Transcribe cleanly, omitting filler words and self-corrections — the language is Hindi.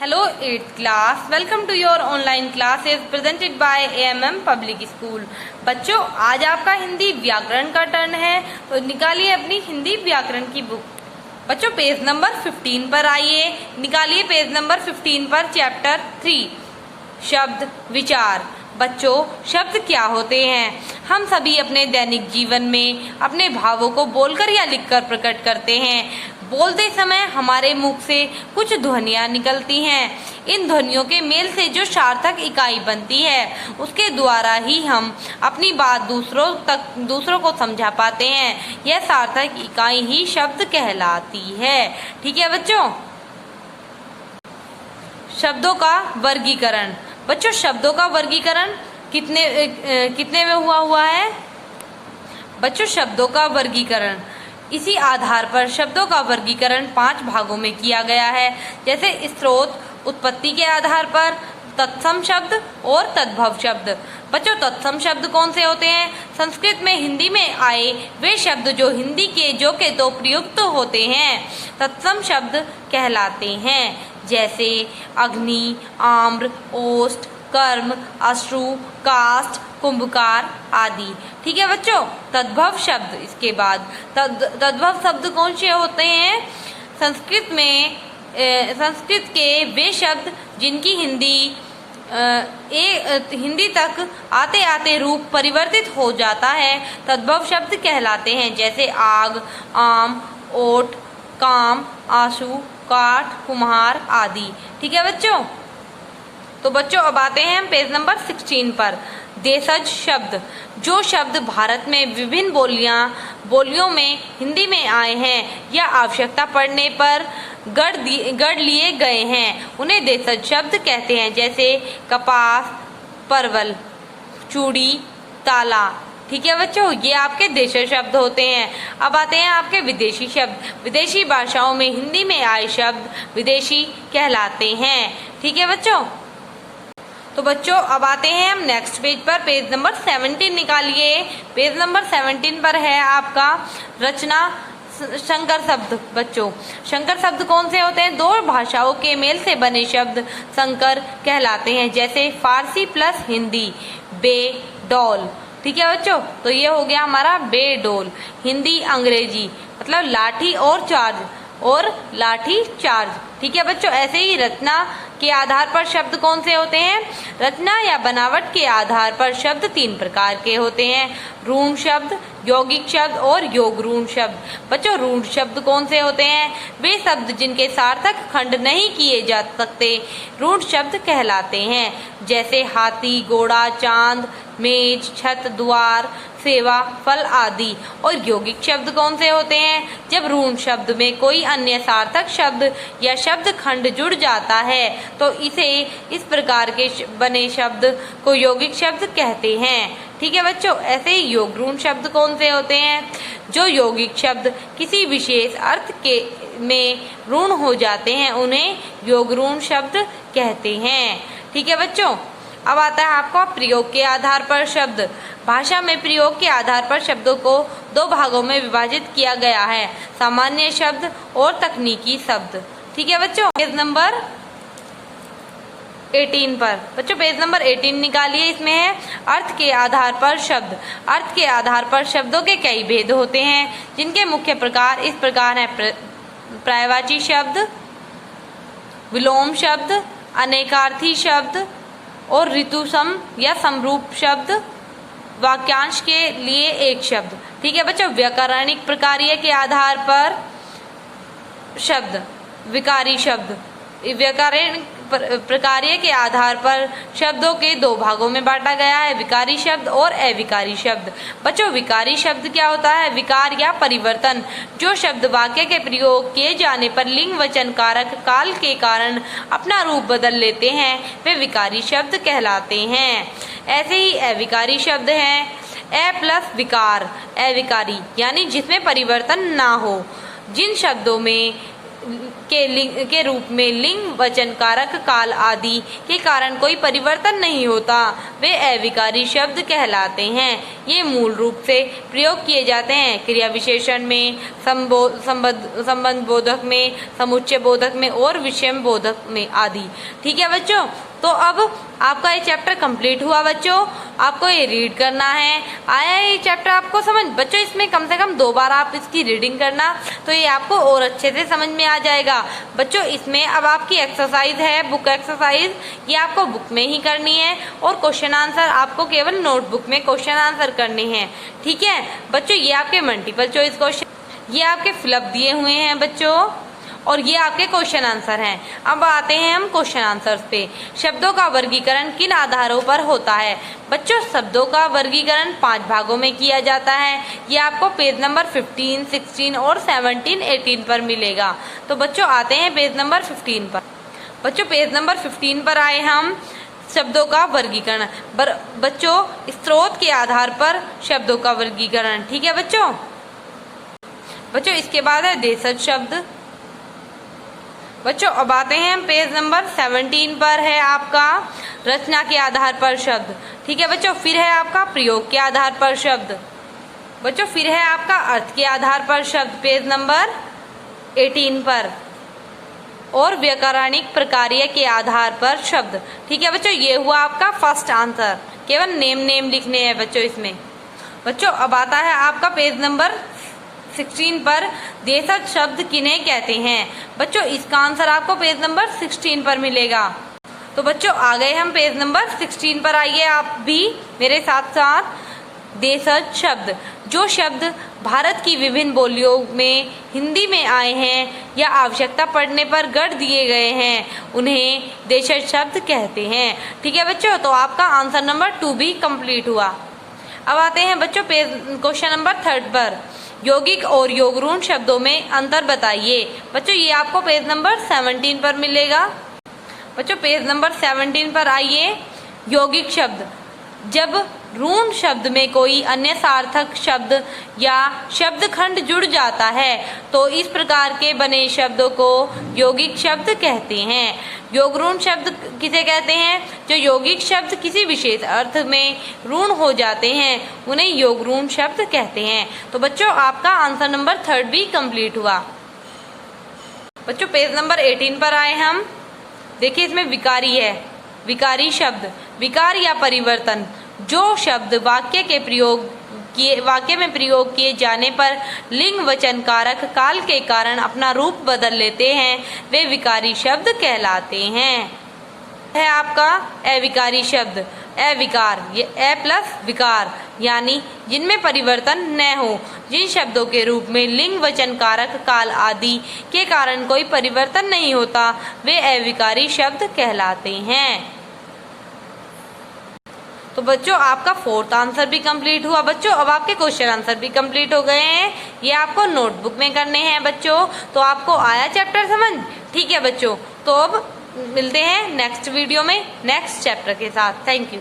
Hello 8th class, welcome to your online classes presented by AMM Public School। बच्चों, आज आपका हिंदी व्याकरण का टर्न है, तो निकालिए अपनी हिंदी व्याकरण की बुक। बच्चों, पेज नंबर 15 पर आइए, निकालिए पेज नंबर 15 पर चैप्टर 3 शब्द विचार। बच्चों, शब्द क्या होते हैं? हम सभी अपने दैनिक जीवन में अपने भावों को बोलकर या लिखकर प्रकट करते हैं। बोलते समय हमारे मुख से कुछ ध्वनियां निकलती हैं। इन ध्वनियों के मेल से जो सार्थक इकाई बनती है, उसके द्वारा ही हम अपनी बात दूसरों को समझा पाते हैं। यह सार्थक इकाई ही शब्द कहलाती है। ठीक है बच्चों। शब्दों का वर्गीकरण। बच्चों, शब्दों का वर्गीकरण कितने में हुआ है? बच्चों, शब्दों का वर्गीकरण इसी आधार पर शब्दों का वर्गीकरण 5 भागों में किया गया है, जैसे स्रोत, उत्पत्ति के आधार पर, तत्सम शब्द और तद्भव शब्द। बच्चों, तत्सम शब्द कौन से होते हैं? संस्कृत में हिंदी में आए वे शब्द जो हिंदी के जो के तो प्रयुक्त होते हैं, तत्सम शब्द कहलाते हैं, जैसे अग्नि, आम्र, ओष्ठ, कर्म, अश्रु, काष्ठ, कुंभकार आदि। ठीक है बच्चों। तद्भव शब्द, इसके बाद तद्भव शब्द कौन से होते हैं? संस्कृत के वे शब्द जिनकी हिंदी तक आते आते रूप परिवर्तित हो जाता है, तद्भव शब्द कहलाते हैं, जैसे आग, आम, ओट, काम, आंसू, काठ, कुम्हार आदि। ठीक है बच्चों। तो बच्चों, अब आते हैं हम पेज नंबर 16 पर। देशज शब्द, जो शब्द भारत में विभिन्न बोलियों में हिंदी में आए हैं या आवश्यकता पड़ने पर गढ़ लिए गए हैं, उन्हें देशज शब्द कहते हैं, जैसे कपास, परवल, चूड़ी, ताला। ठीक है बच्चों, ये आपके देशज शब्द होते हैं। अब आते हैं आपके विदेशी शब्द। विदेशी भाषाओं में हिंदी में आए शब्द विदेशी कहलाते हैं। ठीक है बच्चों। तो बच्चों, अब आते हैं हम नेक्स्ट पेज पर। पेज नंबर 17 निकालिए। पेज नंबर 17 पर है आपका रचना संकर शब्द। बच्चों, संकर शब्द कौन से होते हैं? 2 भाषाओं के मेल से बने शब्द संकर कहलाते हैं, जैसे फारसी प्लस हिंदी, बेडौल। ठीक है बच्चों। तो ये हो गया हमारा बेडौल। हिंदी अंग्रेजी, मतलब लाठी और लाठी चार्ज। ठीक है बच्चों। ऐसे ही रचना के आधार पर शब्द कौन से होते हैं? रचना या बनावट के आधार पर शब्द 3 प्रकार के होते हैं, ऋण शब्द, यौगिक शब्द और योग ऋण शब्द। बच्चों, ऋण शब्द कौन से होते हैं? वे शब्द जिनके सार्थक खंड नहीं किए जा सकते ऋण शब्द कहलाते हैं, जैसे हाथी, घोड़ा, चांद, मेज, छत, द्वार, सेवा, फल आदि। और यौगिक शब्द कौन से होते हैं? जब ऋण शब्द में कोई अन्य सार्थक शब्द या शब्द खंड जुड़ जाता है, तो इसे इस प्रकार के बने शब्द को यौगिक शब्द कहते हैं। ठीक है बच्चों। ऐसे ही योग ऋण शब्द कौन से होते हैं? जो यौगिक शब्द किसी विशेष अर्थ में ऋण हो जाते हैं, उन्हें योग ऋण शब्द कहते हैं। ठीक है बच्चों। अब आता है आपका प्रयोग के आधार पर शब्द। भाषा में प्रयोग के आधार पर शब्दों को 2 भागों में विभाजित किया गया है, सामान्य शब्द और तकनीकी शब्द। ठीक है बच्चों। पेज नंबर 18 पर। बच्चों, पेज नंबर 18 निकालिए। इसमें है अर्थ के आधार पर शब्द। अर्थ के आधार पर शब्दों के कई भेद होते हैं, जिनके मुख्य प्रकार इस प्रकार हैं: पर्यायवाची शब्द, विलोम शब्द, अनेकार्थी शब्द और ऋतुसम या समरूप शब्द, वाक्यांश के लिए एक शब्द। ठीक है बच्चों। व्याकरणिक प्रकार्य के आधार पर शब्द, विकारी शब्द। व्याकरणिक प्रकार्य के आधार पर शब्दों के 2 भागों में बांटा गया है, विकारी शब्द और अविकारी शब्द। बच्चों, विकारी शब्द क्या होता है? विकार या परिवर्तन, जो शब्द वाक्य के प्रयोग किए जाने पर लिंग वचन कारक काल के कारण अपना रूप बदल लेते हैं, वे विकारी शब्द कहलाते हैं। ऐसे ही अविकारी शब्द हैं अ प्लस विकार, अविकारी यानी जिसमें परिवर्तन ना हो। जिन शब्दों में के रूप में लिंग, वचन, कारक, काल आदि के कारण कोई परिवर्तन नहीं होता, वे अविकारी शब्द कहलाते हैं। ये मूल रूप से प्रयोग किए जाते हैं क्रिया विशेषण में, संबंध बोधक में, समुच्चय बोधक में और विषम बोधक में आदि। ठीक है बच्चों, तो अब आपका ये चैप्टर कंप्लीट हुआ बच्चों। आपको ये रीड करना है। आया ये चैप्टर आपको समझ बच्चों? इसमें कम से कम 2 बार आप इसकी रीडिंग करना, तो ये आपको और अच्छे से समझ में आ जाएगा बच्चों। इसमें अब आपकी एक्सरसाइज है, बुक एक्सरसाइज, ये आपको बुक में ही करनी है और क्वेश्चन आंसर आपको केवल नोटबुक में क्वेश्चन आंसर करने हैं। ठीक है बच्चों, ये आपके मल्टीपल चॉइस क्वेश्चन, ये आपके फिलअप दिए हुए हैं बच्चों, और ये आपके क्वेश्चन आंसर हैं। अब आते हैं हम क्वेश्चन आंसर्स पे। शब्दों का वर्गीकरण किन आधारों पर होता है? बच्चों, शब्दों का वर्गीकरण 5 भागों में किया जाता है। ये आपको पेज नंबर 15, 16 और 17, 18 पर मिलेगा। तो बच्चों आते हैं पेज नंबर 15 पर। बच्चों पेज नंबर 15 पर आए हम। शब्दों का वर्गीकरण बच्चों, स्रोत के आधार पर शब्दों का वर्गीकरण। ठीक है बच्चों। बच्चों इसके बाद है देशज शब्द। बच्चों अब आते हैं पेज नंबर 17 पर है आपका रचना के आधार पर शब्द। ठीक है बच्चों, फिर है आपका प्रयोग के आधार पर शब्द। बच्चों फिर है आपका अर्थ के आधार पर शब्द पेज नंबर 18 पर, और व्याकरणिक प्रकार्य के आधार पर शब्द। ठीक है बच्चों, ये हुआ आपका फर्स्ट आंसर। केवल नेम लिखने हैं बच्चों इसमें। बच्चों अब आता है आपका पेज नंबर 16 पर देशज शब्द किन्हें कहते हैं? बच्चों इसका आंसर आपको पेज नंबर 16 पर मिलेगा। तो बच्चों आ गए हम पेज नंबर 16 पर। आइए आप भी मेरे साथ साथ। देशज शब्द, जो शब्द भारत की विभिन्न बोलियों में हिंदी में आए हैं या आवश्यकता पड़ने पर गढ़ दिए गए हैं, उन्हें देशज शब्द कहते हैं। ठीक है बच्चों, तो आपका आंसर नंबर 2 भी कंप्लीट हुआ। अब आते हैं बच्चों क्वेश्चन नंबर 3 पर। यौगिक और योगरूढ़ शब्दों में अंतर बताइए। बच्चों ये आपको पेज नंबर 17 पर मिलेगा। बच्चों पेज नंबर 17 पर आइए। यौगिक शब्द, जब ऋण शब्द में कोई अन्य सार्थक शब्द या शब्द खंड जुड़ जाता है तो इस प्रकार के बने शब्दों को यौगिक शब्द कहते हैं। योगरूढ़ शब्द किसे कहते हैं? जो यौगिक शब्द किसी विशेष अर्थ में ऋण हो जाते हैं उन्हें योगरूढ़ शब्द कहते हैं। तो बच्चों आपका आंसर नंबर 3 भी कंप्लीट हुआ। बच्चों पेज नंबर 18 पर आए हम। देखिए इसमें विकारी है। विकारी शब्द, विकार या परिवर्तन, जो शब्द वाक्य में प्रयोग किए जाने पर लिंग, वचन, कारक, काल के कारण अपना रूप बदल लेते हैं, वे विकारी शब्द कहलाते हैं। है आपका अविकारी शब्द। अविकार, ये अ प्लस विकार, यानी जिनमें परिवर्तन न हो, जिन शब्दों के रूप में लिंग, वचन, कारक, काल आदि के कारण कोई परिवर्तन नहीं होता, वे अविकारी शब्द कहलाते हैं। तो बच्चों आपका 4th आंसर भी कंप्लीट हुआ। बच्चों अब आपके क्वेश्चन आंसर भी कंप्लीट हो गए हैं। ये आपको नोटबुक में करने हैं बच्चों। तो आपको आया चैप्टर समझ? ठीक है बच्चों, तो अब मिलते हैं नेक्स्ट वीडियो में नेक्स्ट चैप्टर के साथ। Thank you.